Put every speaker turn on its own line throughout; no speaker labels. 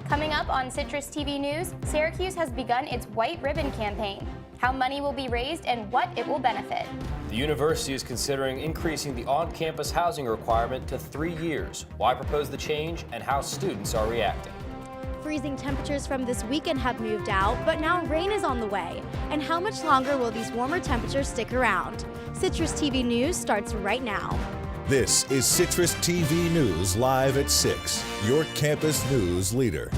Coming up on Citrus TV News, Syracuse has begun its White Ribbon campaign, how money will be raised and what it will benefit.
The university is considering increasing the on-campus housing requirement to 3 years. Why propose the change and how students are reacting.
Freezing temperatures from this weekend have moved out, but now rain is on the way. And how much longer will these warmer temperatures stick around? Citrus TV News starts right now.
This is Citrus TV News live at 6, your campus news leader.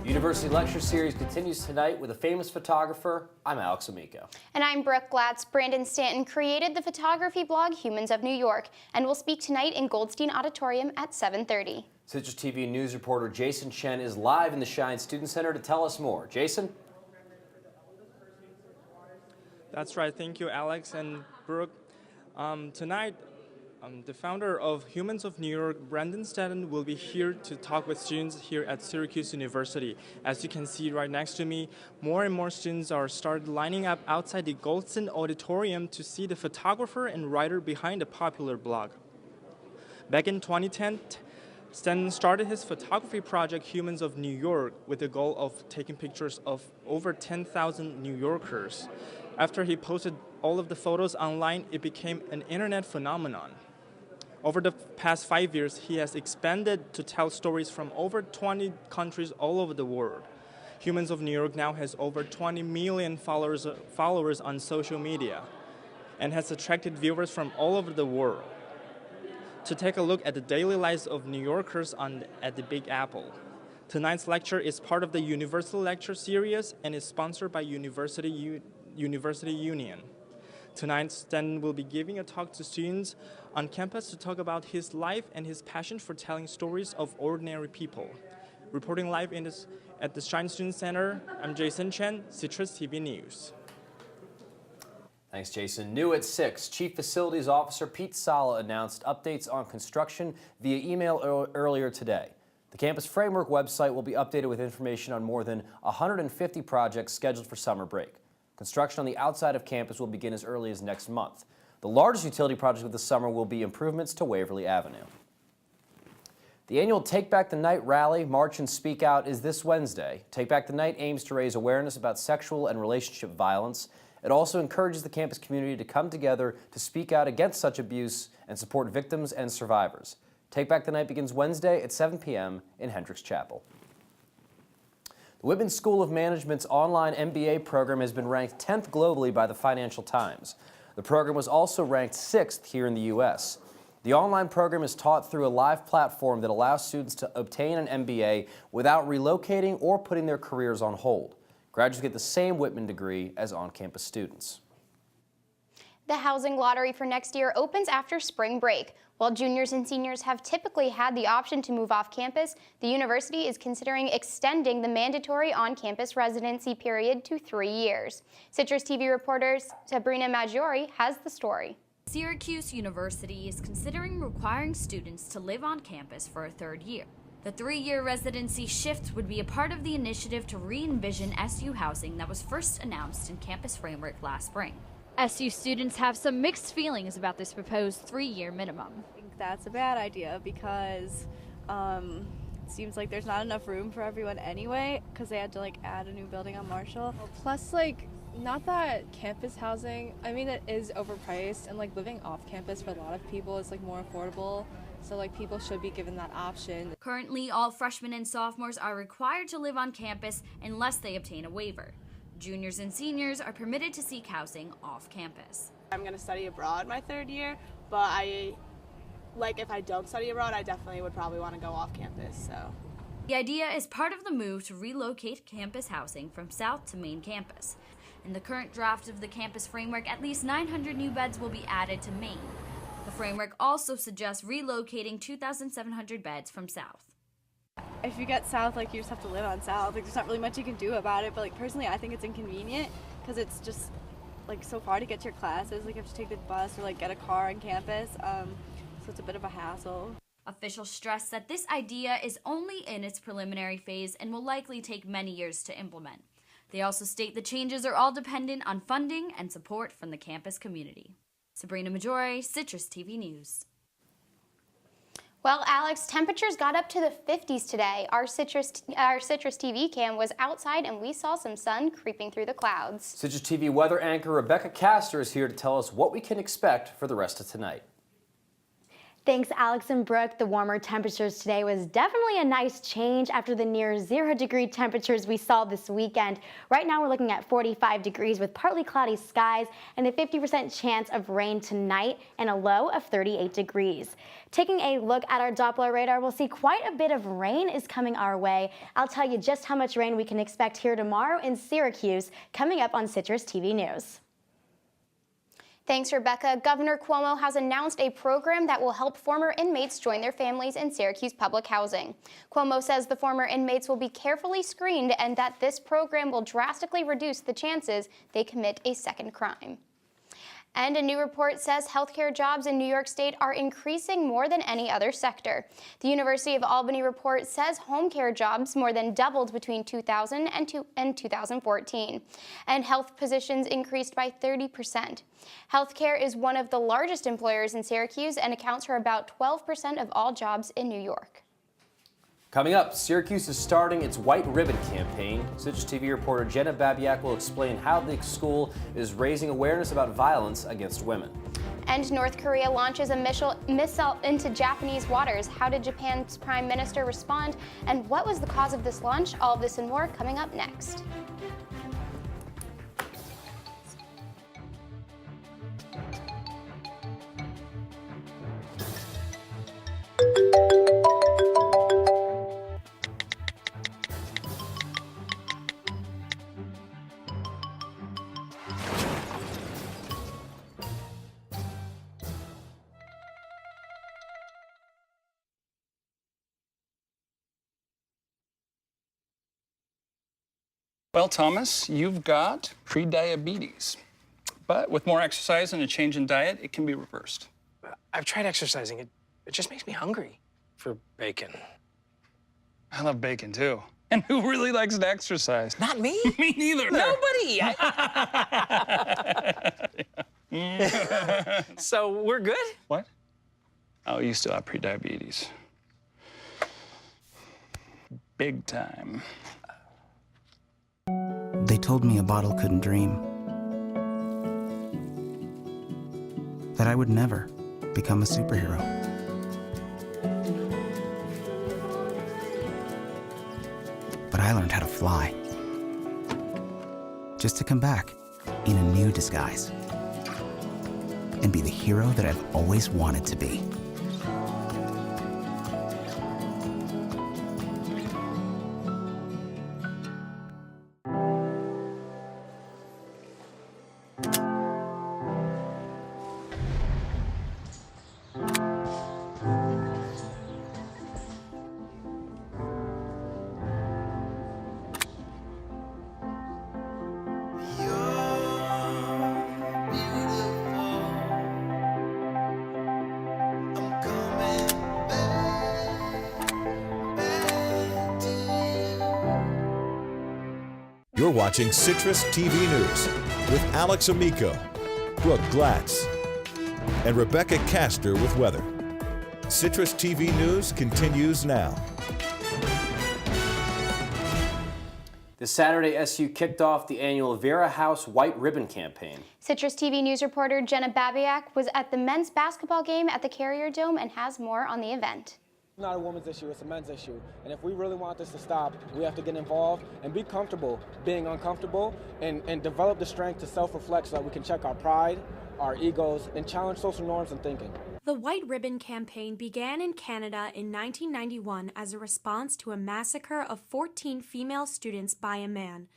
University Lecture Series continues tonight with a famous photographer. I'm Amico.
And I'm Brooke. Glatz. Brandon Stanton created the photography blog Humans of New York and will speak tonight in Goldstein Auditorium at 7:30.
Citrus TV News reporter Jason Chen is live in the Schine Student Center to tell us more. Jason?
That's right. Thank you, Alex and Brooke. Tonight, the founder of Humans of New York, Brandon Stanton, will be here to talk with students here at Syracuse University. As you can see right next to me, more and more students are started lining up outside the Goldstein Auditorium to see the photographer and writer behind the popular blog. Back in 2010, Stanton started his photography project, Humans of New York, with the goal of taking pictures of over 10,000 New Yorkers. After he posted all of the photos online, it became an internet phenomenon. Over the past 5 years, he has expanded to tell stories from over 20 countries all over the world. Humans of New York now has over 20 million followers on social media and has attracted viewers from all over the world to take a look at the daily lives of New Yorkers at the Big Apple. Tonight's lecture is part of the Universal Lecture Series and is sponsored by University Union. Tonight, Stanton will be giving a talk to students on campus to talk about his life and his passion for telling stories of ordinary people. Reporting live at the Schine Student Center, I'm Jason Chen, Citrus TV News.
Thanks, Jason. New at 6, Chief Facilities Officer Pete Sala announced updates on construction via email earlier today. The Campus Framework website will be updated with information on more than 150 projects scheduled for summer break. Construction on the outside of campus will begin as early as next month. The largest utility project of the summer will be improvements to Waverly Avenue. The annual Take Back the Night rally, march, and speak out is this Wednesday. Take Back the Night aims to raise awareness about sexual and relationship violence. It also encourages the campus community to come together to speak out against such abuse and support victims and survivors. Take Back the Night begins Wednesday at 7 p.m. in Hendricks Chapel. The Whitman School of Management's online MBA program has been ranked 10th globally by the Financial Times. The program was also ranked 6th here in the U.S. The online program is taught through a live platform that allows students to obtain an MBA without relocating or putting their careers on hold. Graduates get the same Whitman degree as on-campus students.
The housing lottery for next year opens after spring break. While juniors and seniors have typically had the option to move off campus, the university is considering extending the mandatory on-campus residency period to 3 years. Citrus TV reporter Sabrina Maggiore has the story.
Syracuse University is considering requiring students to live on campus for a 3rd year. The 3-year residency shift would be a part of the initiative to re-envision SU housing that was first announced in Campus Framework last spring. SU students have some mixed feelings about this proposed 3-year minimum.
I think that's a bad idea because it seems like there's not enough room for everyone anyway because they had to add a new building on Marshall.
Plus not that campus housing, I mean it is overpriced and living off campus for a lot of people is more affordable. So people should be given that option.
Currently, all freshmen and sophomores are required to live on campus unless they obtain a waiver. Juniors and seniors are permitted to seek housing off campus.
I'm going to study abroad my 3rd year, but if I don't study abroad, I definitely would probably want to go off campus. So
the idea is part of the move to relocate campus housing from South to main campus. In the current draft of the campus framework, at least 900 new beds will be added to Main. The framework also suggests relocating 2,700 beds from South.
If you get South, you just have to live on South. There's not really much you can do about it, but personally I think it's inconvenient because it's just so far to get to your classes. You have to take the bus or get a car on campus, so it's a bit of a hassle.
Officials stress that this idea is only in its preliminary phase and will likely take many years to implement. They also state the changes are all dependent on funding and support from the campus community. Sabrina Maggiore, Citrus TV News.
Well, Alex, temperatures got up to the 50s today. Our Citrus TV cam was outside and we saw some sun creeping through the clouds.
Citrus TV weather anchor Rebekah Castor is here to tell us what we can expect for the rest of tonight.
Thanks, Alex and Brooke. The warmer temperatures today was definitely a nice change after the near 0-degree temperatures we saw this weekend. Right now we're looking at 45 degrees with partly cloudy skies and a 50% chance of rain tonight and a low of 38 degrees. Taking a look at our Doppler radar, we'll see quite a bit of rain is coming our way. I'll tell you just how much rain we can expect here tomorrow in Syracuse coming up on Citrus TV News.
Thanks, Rebekah. Governor Cuomo has announced a program that will help former inmates join their families in Syracuse public housing. Cuomo says the former inmates will be carefully screened and that this program will drastically reduce the chances they commit a second crime. And a new report says healthcare jobs in New York State are increasing more than any other sector. The University of Albany report says home care jobs more than doubled between 2000 and 2014, and health positions increased by 30%. Healthcare is one of the largest employers in Syracuse and accounts for about 12% of all jobs in New York.
Coming up, Syracuse is starting its White Ribbon campaign. Citrus TV reporter Jenna Babyak will explain how the school is raising awareness about violence against women.
And North Korea launches a missile into Japanese waters. How did Japan's Prime Minister respond? And what was the cause of this launch? All of this and more coming up next.
Well, Thomas, you've got pre-diabetes. But with more exercise and a change in diet, it can be reversed.
I've tried exercising. It just makes me hungry for bacon.
I love bacon, too. And who really likes to exercise?
Not me.
Me neither.
Nobody. So we're good?
What? Oh, you still have pre-diabetes. Big time.
They told me a bottle couldn't dream. That I would never become a superhero. But I learned how to fly. Just to come back in a new disguise. And be the hero that I've always wanted to be.
You're watching Citrus TV News with Alex Amico, Brooke Glatz, and Rebekah Castor with weather. Citrus TV News continues now.
This Saturday, SU kicked off the annual Vera House White Ribbon campaign.
Citrus TV News reporter Jenna Babyak was at the men's basketball game at the Carrier Dome and has more on the event.
It's not a women's issue, it's a men's issue. And if we really want this to stop, we have to get involved and be comfortable being uncomfortable and develop the strength to self-reflect so that we can check our pride, our egos, and challenge social norms and thinking.
The White Ribbon campaign began in Canada in 1991 as a response to a massacre of 14 female students by a man.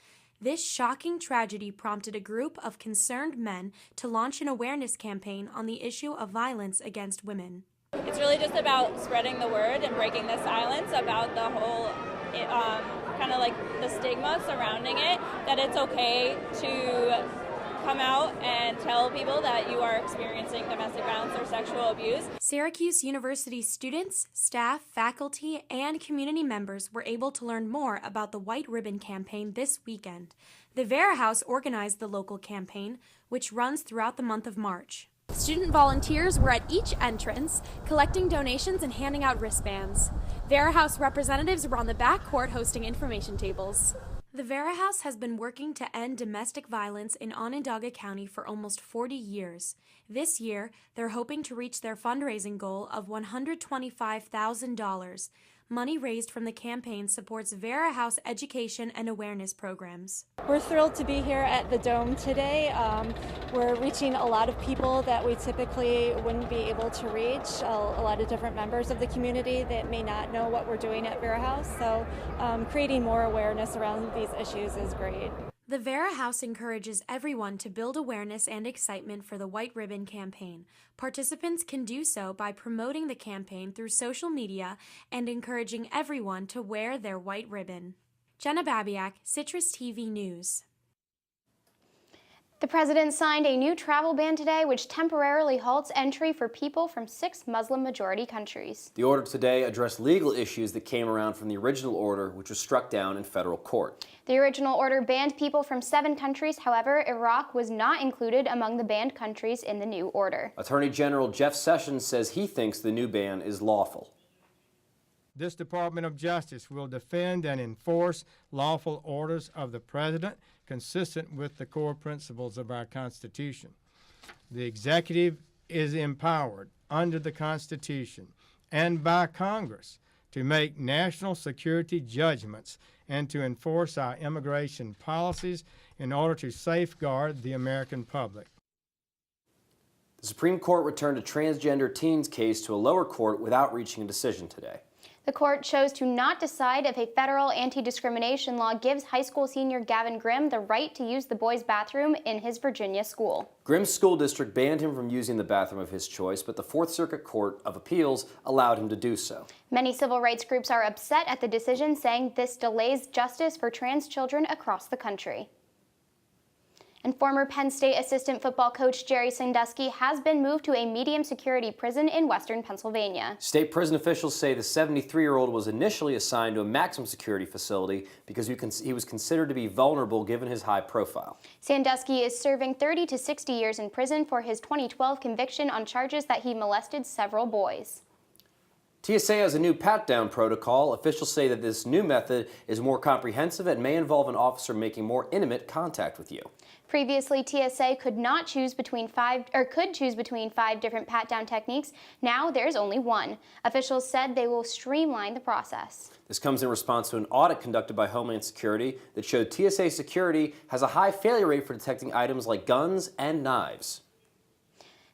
This shocking tragedy prompted a group of concerned men to launch an awareness campaign on the issue of violence against women.
It's really just about spreading the word and breaking the silence about the whole, kind of like the stigma surrounding it, that it's okay to come out and tell people that you are experiencing domestic violence or sexual abuse.
Syracuse University students, staff, faculty, and community members were able to learn more about the White Ribbon campaign this weekend. The Vera House organized the local campaign, which runs throughout the month of March. Student volunteers were at each entrance, collecting donations and handing out wristbands. Vera House representatives were on the back court hosting information tables. The Vera House has been working to end domestic violence in Onondaga County for almost 40 years. This year, they're hoping to reach their fundraising goal of $125,000. Money raised from the campaign supports Vera House education and awareness programs.
We're thrilled to be here at the Dome today. We're reaching a lot of people that we typically wouldn't be able to reach, a lot of different members of the community that may not know what we're doing at Vera House. So creating more awareness around these issues is great.
The Vera House encourages everyone to build awareness and excitement for the White Ribbon campaign. Participants can do so by promoting the campaign through social media and encouraging everyone to wear their white ribbon. Jenna Babyak, CitrusTV News.
The president signed a new travel ban today, which temporarily halts entry for people from 6 Muslim-majority countries.
The order today addressed legal issues that came around from the original order, which was struck down in federal court.
The original order banned people from 7 countries. However, Iraq was not included among the banned countries in the new order.
Attorney General Jeff Sessions says he thinks the new ban is lawful.
This Department of Justice will defend and enforce lawful orders of the President consistent with the core principles of our Constitution. The executive is empowered under the Constitution and by Congress to make national security judgments and to enforce our immigration policies in order to safeguard the American public.
The Supreme Court returned a transgender teen's case to a lower court without reaching a decision today.
The court chose to not decide if a federal anti-discrimination law gives high school senior Gavin Grimm the right to use the boys' bathroom in his Virginia school.
Grimm's school district banned him from using the bathroom of his choice, but the Fourth Circuit Court of Appeals allowed him to do so.
Many civil rights groups are upset at the decision, saying this delays justice for trans children across the country. And former Penn State assistant football coach Jerry Sandusky has been moved to a medium security prison in western Pennsylvania.
State prison officials say the 73-year-old was initially assigned to a maximum security facility because he was considered to be vulnerable given his high profile.
Sandusky is serving 30 to 60 years in prison for his 2012 conviction on charges that he molested several boys.
TSA has a new pat-down protocol. Officials say that this new method is more comprehensive and may involve an officer making more intimate contact with you.
Previously, TSA could choose between 5 different pat-down techniques. Now there's only one. Officials said they will streamline the process.
This comes in response to an audit conducted by Homeland Security that showed TSA security has a high failure rate for detecting items like guns and knives.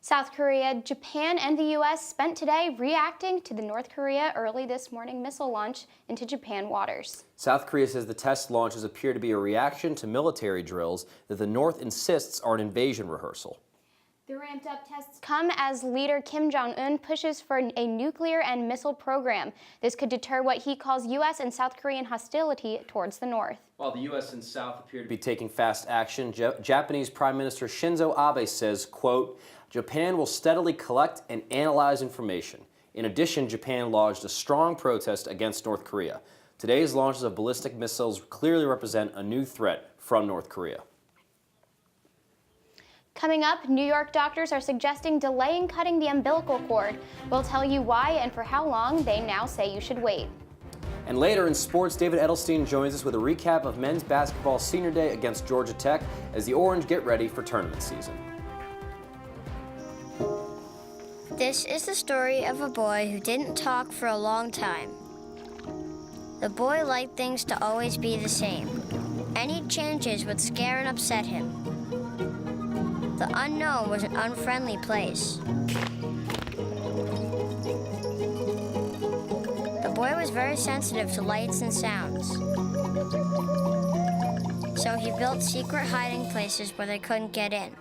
South Korea, Japan, and the U.S. spent today reacting to the North Korea early this morning missile launch into Japan waters.
South Korea says the test launches appear to be a reaction to military drills that the North insists are an invasion rehearsal.
The ramped-up tests come as leader Kim Jong-un pushes for a nuclear and missile program. This could deter what he calls U.S. and South Korean hostility towards the North.
While the U.S. and South appear to be taking fast action, Japanese Prime Minister Shinzo Abe says, quote, Japan will steadily collect and analyze information. In addition, Japan lodged a strong protest against North Korea. Today's launches of ballistic missiles clearly represent a new threat from North Korea.
Coming up, New York doctors are suggesting delaying cutting the umbilical cord. We'll tell you why and for how long they now say you should wait.
And later in sports, David Edelstein joins us with a recap of men's basketball senior day against Georgia Tech as the Orange get ready for tournament season.
This is the story of a boy who didn't talk for a long time. The boy liked things to always be the same. Any changes would scare and upset him. The unknown was an unfriendly place. The boy was very sensitive to lights and sounds. So he built secret hiding places where they couldn't get in.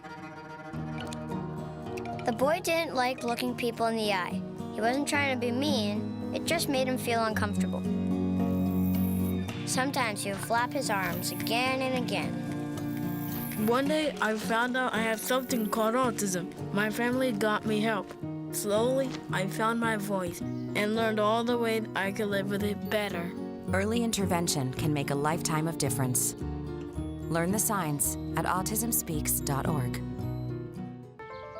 The boy didn't like looking people in the eye. He wasn't trying to be mean, it just made him feel uncomfortable. Sometimes he would flap his arms again and again.
One day, I found out I have something called autism. My family got me help. Slowly, I found my voice and learned all the ways I could live with it better.
Early intervention can make a lifetime of difference. Learn the signs at autismspeaks.org.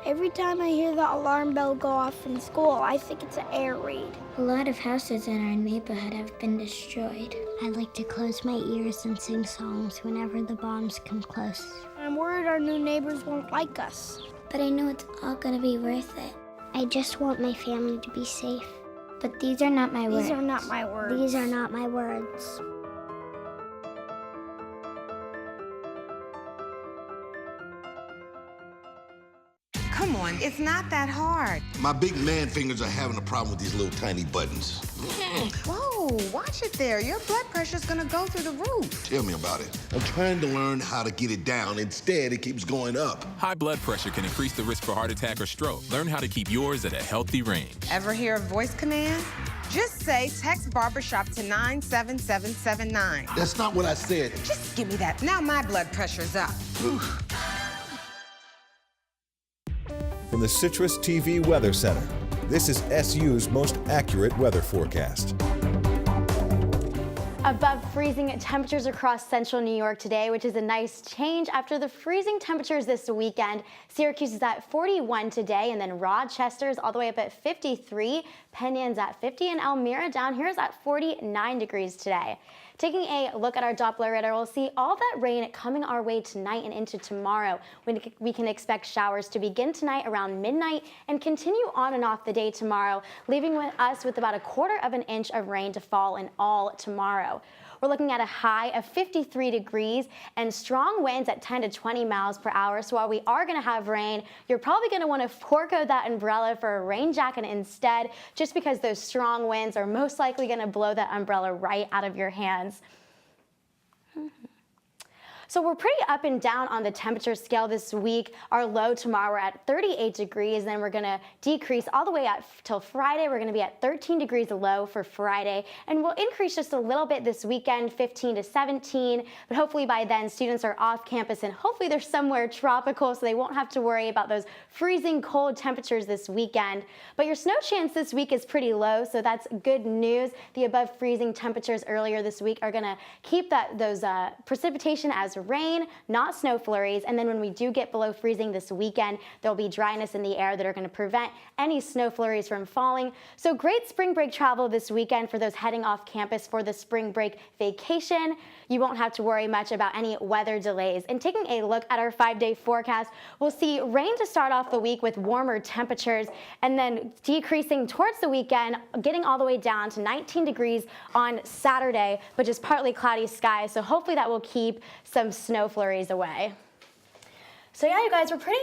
Every time I hear the alarm bell go off in school, I think it's an air raid.
A lot of houses in our neighborhood have been destroyed. I like to close my ears and sing songs whenever the bombs come close.
I'm worried our new neighbors won't like us.
But I know it's all gonna be worth it. I just want my family to be safe. But these are not my words.
These are not my words.
These are not my words.
Come on, it's not that hard.
My big man fingers are having a problem with these little tiny buttons.
Whoa, watch it there. Your blood pressure's gonna go through the roof.
Tell me about it. I'm trying to learn how to get it down. Instead, it keeps going up.
High blood pressure can increase the risk for heart attack or stroke. Learn how to keep yours at a healthy range.
Ever hear a voice command? Just say text barbershop to 97779.
That's not what I said.
Just give me that. Now my blood pressure's up.
From the CitrusTV Weather Center, this is SU's most accurate weather forecast.
Above freezing temperatures across central New York today, which is a nice change after the freezing temperatures this weekend. Syracuse is at 41 today, and then Rochester is all the way up at 53. Penyon's at 50, and Elmira down here is at 49 degrees today. Taking a look at our Doppler radar, we'll see all that rain coming our way tonight and into tomorrow. We can expect showers to begin tonight around midnight and continue on and off the day tomorrow, leaving us with about 1/4 inch of rain to fall in all tomorrow. We're looking at a high of 53 degrees and strong winds at 10 to 20 miles per hour. So while we are going to have rain, you're probably going to want to forego that umbrella for a rain jacket instead, just because those strong winds are most likely going to blow that umbrella right out of your hands. So we're pretty up and down on the temperature scale this week. Our low tomorrow, we're at 38 degrees, then we're gonna decrease all the way up till Friday. We're gonna be at 13 degrees low for Friday, and we'll increase just a little bit this weekend, 15 to 17, but hopefully by then students are off campus and hopefully they're somewhere tropical so they won't have to worry about those freezing cold temperatures this weekend. But your snow chance this week is pretty low, so that's good news. The above freezing temperatures earlier this week are gonna keep those precipitation as rain, not snow flurries, and then when we do get below freezing this weekend, there'll be dryness in the air that are going to prevent any snow flurries from falling. So great spring break travel this weekend for those heading off campus for the spring break vacation. You won't have to worry much about any weather delays. And taking a look at our 5-day forecast, we'll see rain to start off the week with warmer temperatures and then decreasing towards the weekend, getting all the way down to 19 degrees on Saturday, but just partly cloudy skies. So hopefully that will keep some snow flurries away. So yeah, you guys, we're pretty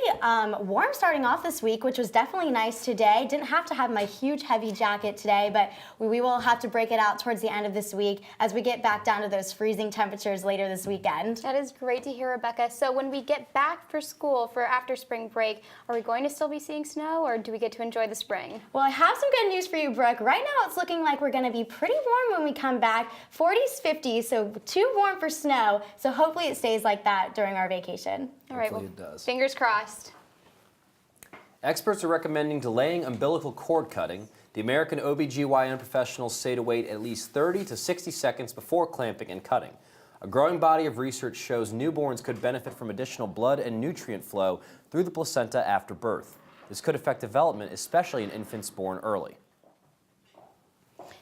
warm starting off this week, which was definitely nice today. Didn't have to have my huge heavy jacket today, but we will have to break it out towards the end of this week as we get back down to those freezing temperatures later this weekend.
That is great to hear, Rebecca. So when we get back for school for after spring break, are we going to still be seeing snow, or do we get to enjoy the spring?
Well, I have some good news for you, Brooke. Right now it's looking like we're going to be pretty warm when we come back. 40s, 50s, so too warm for snow. So hopefully it stays like that during our vacation.
All right,
Hopefully it does.
Fingers crossed.
Experts are recommending delaying umbilical cord cutting. The American OBGYN professionals say to wait at least 30 to 60 seconds before clamping and cutting. A growing body of research shows newborns could benefit from additional blood and nutrient flow through the placenta after birth. This could affect development, especially in infants born early.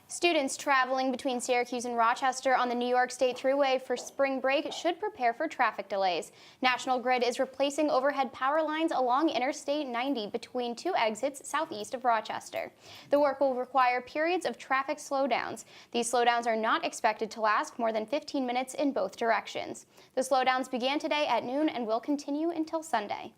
Students traveling between Syracuse and Rochester on the New York State Thruway for spring break should prepare for traffic delays. National Grid is replacing overhead power lines along Interstate 90 between 2 exits southeast of Rochester. The work will require periods of traffic slowdowns. These slowdowns are not expected to last more than 15 minutes in both directions. The slowdowns began today at noon and will continue until Sunday.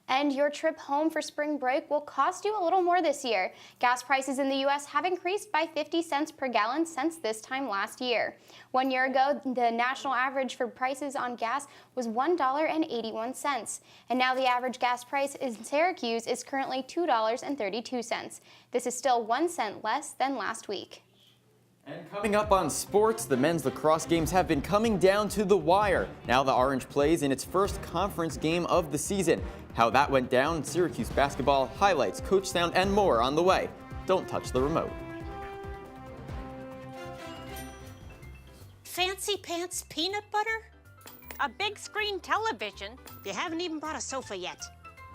And your trip home for spring break will cost you a little more this year. Gas prices in the U.S. have increased by 50 cents per gallon since this time last year. 1 year ago, the national average for prices on gas was $1.81. And now the average gas price in Syracuse is currently $2.32. This is still 1 cent less than last week.
And coming up on sports, the men's lacrosse games have been coming down to the wire. Now the Orange plays in its first conference game of the season. How that went down, Syracuse basketball, highlights, coach sound, and more on the way. Don't touch the remote.
Fancy pants peanut butter? A big screen television? You haven't even bought a sofa yet.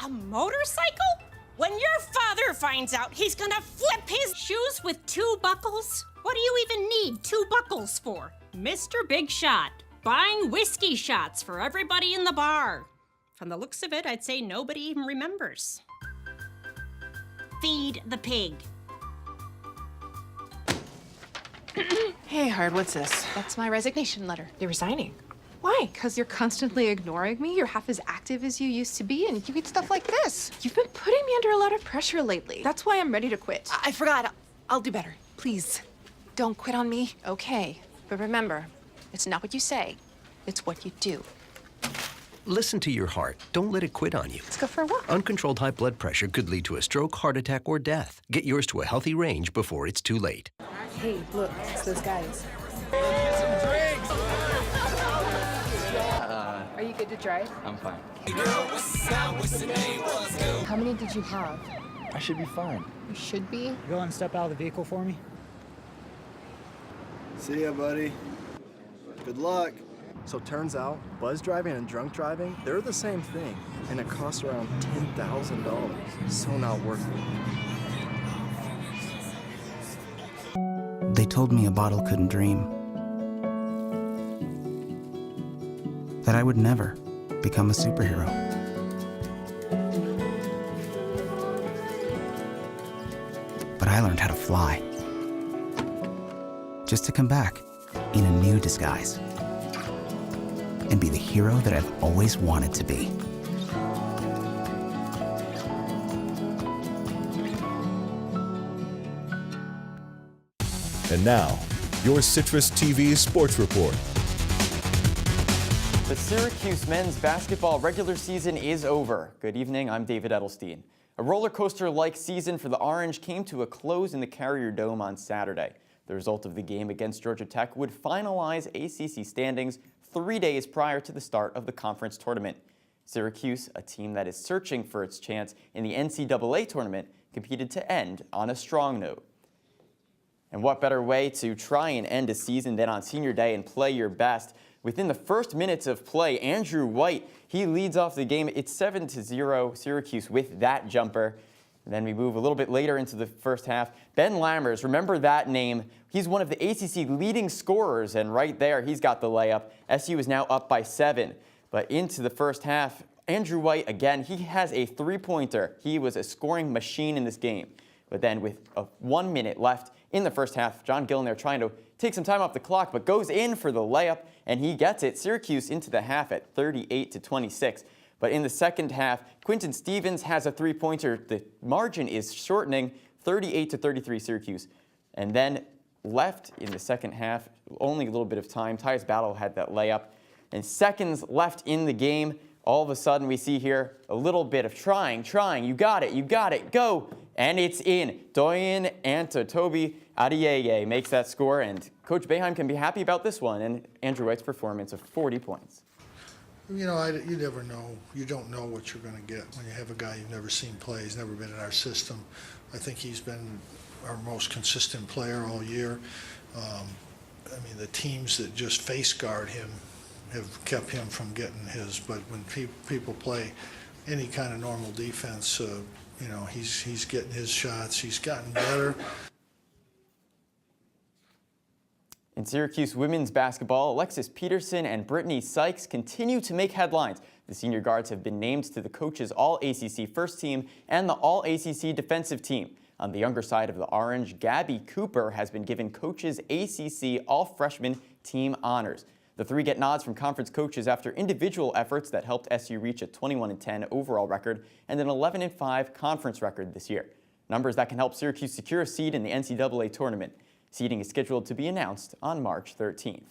A motorcycle? When your father finds out, he's gonna flip his shoes with 2 buckles? What do you even need 2 buckles for? Mr. Big Shot, buying whiskey shots for everybody in the bar. From the looks of it, I'd say nobody even remembers. Feed the pig.
Hey, Hard, what's this? That's my resignation letter. You're resigning? Why? Because you're constantly ignoring me. You're half as active as you used to be, and you get stuff like this. You've been putting me under a lot of pressure lately. That's why I'm ready to quit. I forgot. I'll do better. Please, don't quit on me. Okay. But remember, it's not what you say. It's what you do.
Listen to your heart. Don't let it quit on you.
Let's go for a walk.
Uncontrolled high blood pressure could lead to a stroke, heart attack, or death. Get yours to a healthy range before it's too late.
Hey, look, it's those guys. Are you good to drive?
I'm fine.
How many did you have?
I should be fine.
You should be.
Go and step out of the vehicle for me.
See ya, buddy. Good luck.
So turns out, buzz driving and drunk driving, they're the same thing, and it costs around $10,000. So not worth it.
They told me a bottle couldn't dream. That I would never become a superhero. But I learned how to fly. Just to come back in a new disguise. And be the hero that I've always wanted to be.
And now, your Citrus TV Sports Report.
The Syracuse men's basketball regular season is over. Good evening, I'm David Edelstein. A roller coaster-like season for the Orange came to a close in the Carrier Dome on Saturday. The result of the game against Georgia Tech would finalize ACC standings 3 days prior to the start of the conference tournament. Syracuse, a team that is searching for its chance in the NCAA tournament, competed to end on a strong note. And what better way to try and end a season than on senior day and play your best? Within the first minutes of play, Andrew White, he leads off the game. It's 7-0 Syracuse with that jumper. And then we move a little bit later into the first half. Ben Lammers, remember that name. He's one of the ACC leading scorers, and right there, he's got the layup. SU is now up by 7. But into the first half, Andrew White, again, he has a three-pointer. He was a scoring machine in this game. But then with 1 minute left in the first half, John Gillen there trying to take some time off the clock, but goes in for the layup, and he gets it. Syracuse into the half at 38-26. But in the second half, Quinton Stevens has a three-pointer. The margin is shortening, 38-33 Syracuse. And then left in the second half, only a little bit of time. Tyus Battle had that layup. And seconds left in the game. All of a sudden, we see here a little bit of trying. You got it, go. And it's in. Doyen Antetokounmpo Adeyeye makes that score, and Coach Boeheim can be happy about this one and Andrew White's performance of 40 points.
You know, you never know. You don't know what you're going to get when you have a guy you've never seen play. He's never been in our system. I think he's been our most consistent player all year. I mean, the teams that just face guard him have kept him from getting his. But when people play any kind of normal defense, you know, he's getting his shots. He's gotten better.
In Syracuse women's basketball, Alexis Peterson and Brittany Sykes continue to make headlines. The senior guards have been named to the coach's All-ACC first team and the All-ACC defensive team. On the younger side of the Orange, Gabby Cooper has been given coach's ACC All-Freshman team honors. The three get nods from conference coaches after individual efforts that helped SU reach a 21-10 overall record and an 11-5 conference record this year. Numbers that can help Syracuse secure a seed in the NCAA tournament. Seeding is scheduled to be announced on March 13th.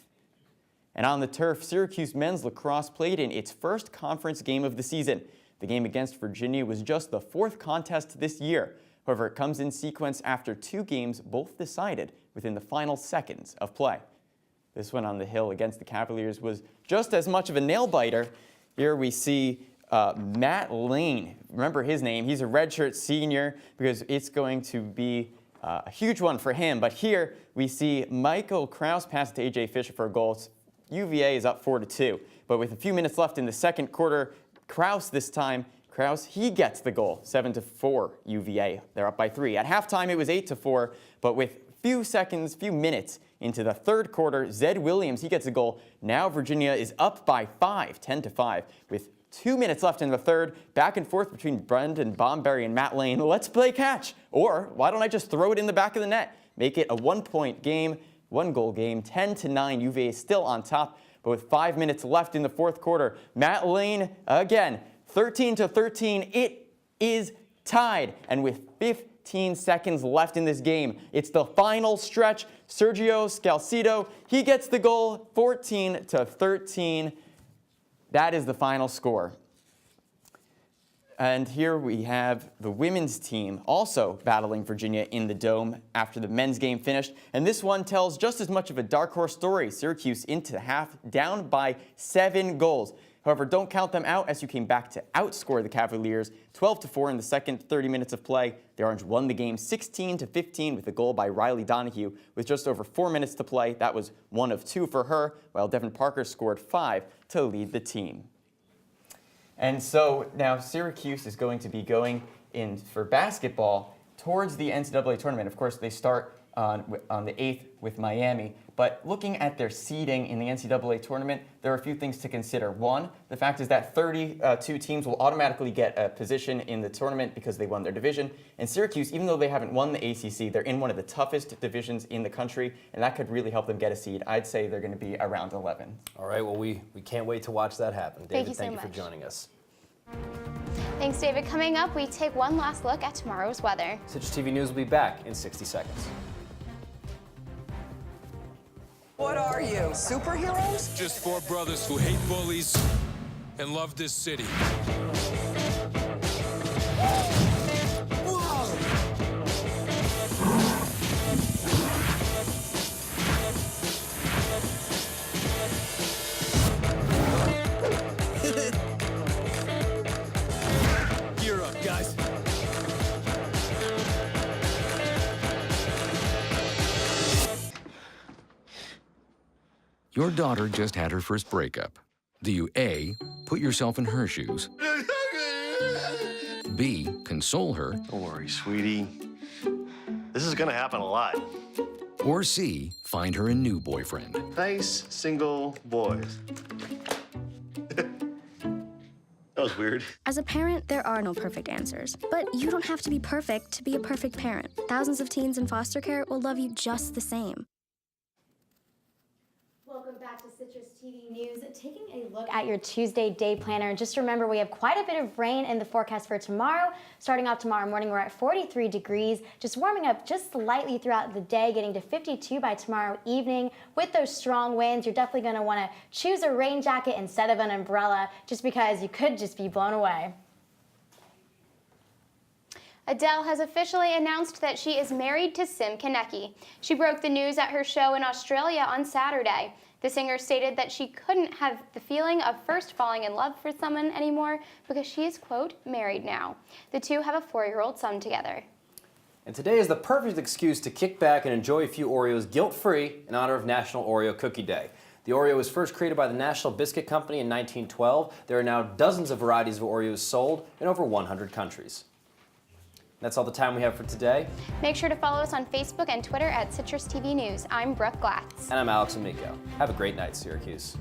And on the turf, Syracuse men's lacrosse played in its first conference game of the season. The game against Virginia was just the fourth contest this year. However, it comes in sequence after 2 games both decided within the final seconds of play. This one on the hill against the Cavaliers was just as much of a nail-biter. Here we see Matt Lane. Remember his name. He's a redshirt senior because it's going to be a huge one for him. But here we see Michael Kraus pass to A.J. Fisher for a goal. UVA is up 4-2. But with a few minutes left in the second quarter, Kraus this time, Krause, he gets the goal, 7-4 UVA. They're up by 3. At halftime, it was 8-4, but with few minutes into the third quarter, Zed Williams, he gets a goal. Now Virginia is up by 5, 10-5, with 2 minutes left in the third. Back and forth between Brendan Bomberry and Matt Lane. Let's play catch. Or why don't I just throw it in the back of the net? Make it a 1-point game, 1-goal game, 10-9. UVA is still on top, but with 5 minutes left in the fourth quarter, Matt Lane again, 13-13. It is tied, and with 15 seconds left in this game, it's the final stretch. Sergio Scalcido, he gets the goal, 14-13. That is the final score. And here we have the women's team also battling Virginia in the Dome after the men's game finished. And this one tells just as much of a dark horse story. Syracuse into half, down by 7 goals. However, don't count them out as you came back to outscore the Cavaliers 12-4 in the second 30 minutes of play. The Orange won the game 16-15 with a goal by Riley Donahue with just over 4 minutes to play. That was 1 of 2 for her, while Devin Parker scored 5 to lead the team. And so now Syracuse is going to be going in for basketball towards the NCAA tournament. Of course, they start on the 8th with Miami. But looking at their seeding in the NCAA tournament, there are a few things to consider. One, the fact is that 32 teams will automatically get a position in the tournament because they won their division. And Syracuse, even though they haven't won the ACC, they're in one of the toughest divisions in the country, and that could really help them get a seed. I'd say they're going to be around 11.
All right, well, we can't wait to watch that happen. David, thank you for
much.
joining us.
Thanks, David. Coming up, we take one last look at tomorrow's weather.
CitrusTV News will be back in 60 seconds.
What are you, superheroes?
Just 4 brothers who hate bullies and love this city. Gear up, guys.
Your daughter just had her first breakup. Do you A, put yourself in her shoes? B, console her?
Don't worry, sweetie. This is gonna happen a lot.
Or C, find her a new boyfriend?
Nice, single boys. That was weird.
As a parent, there are no perfect answers. But you don't have to be perfect to be a perfect parent. Thousands of teens in foster care will love you just the same.
Welcome back to Citrus TV News. Taking a look at your Tuesday day planner. Just remember, we have quite a bit of rain in the forecast for tomorrow. Starting off tomorrow morning, we're at 43 degrees, just warming up just slightly throughout the day, getting to 52 by tomorrow evening. With those strong winds, you're definitely going to want to choose a rain jacket instead of an umbrella, just because you could just be blown away.
Adele has officially announced that she is married to Sim Konecki. She broke the news at her show in Australia on Saturday. The singer stated that she couldn't have the feeling of first falling in love for someone anymore because she is, quote, married now. The two have a 4-year-old son together.
And today is the perfect excuse to kick back and enjoy a few Oreos guilt-free in honor of National Oreo Cookie Day. The Oreo was first created by the National Biscuit Company in 1912. There are now dozens of varieties of Oreos sold in over 100 countries. That's all the time we have for today.
Make sure to follow us on Facebook and Twitter at CitrusTV News. I'm Brooke Glatz.
And I'm Alex Amico. Have a great night, Syracuse.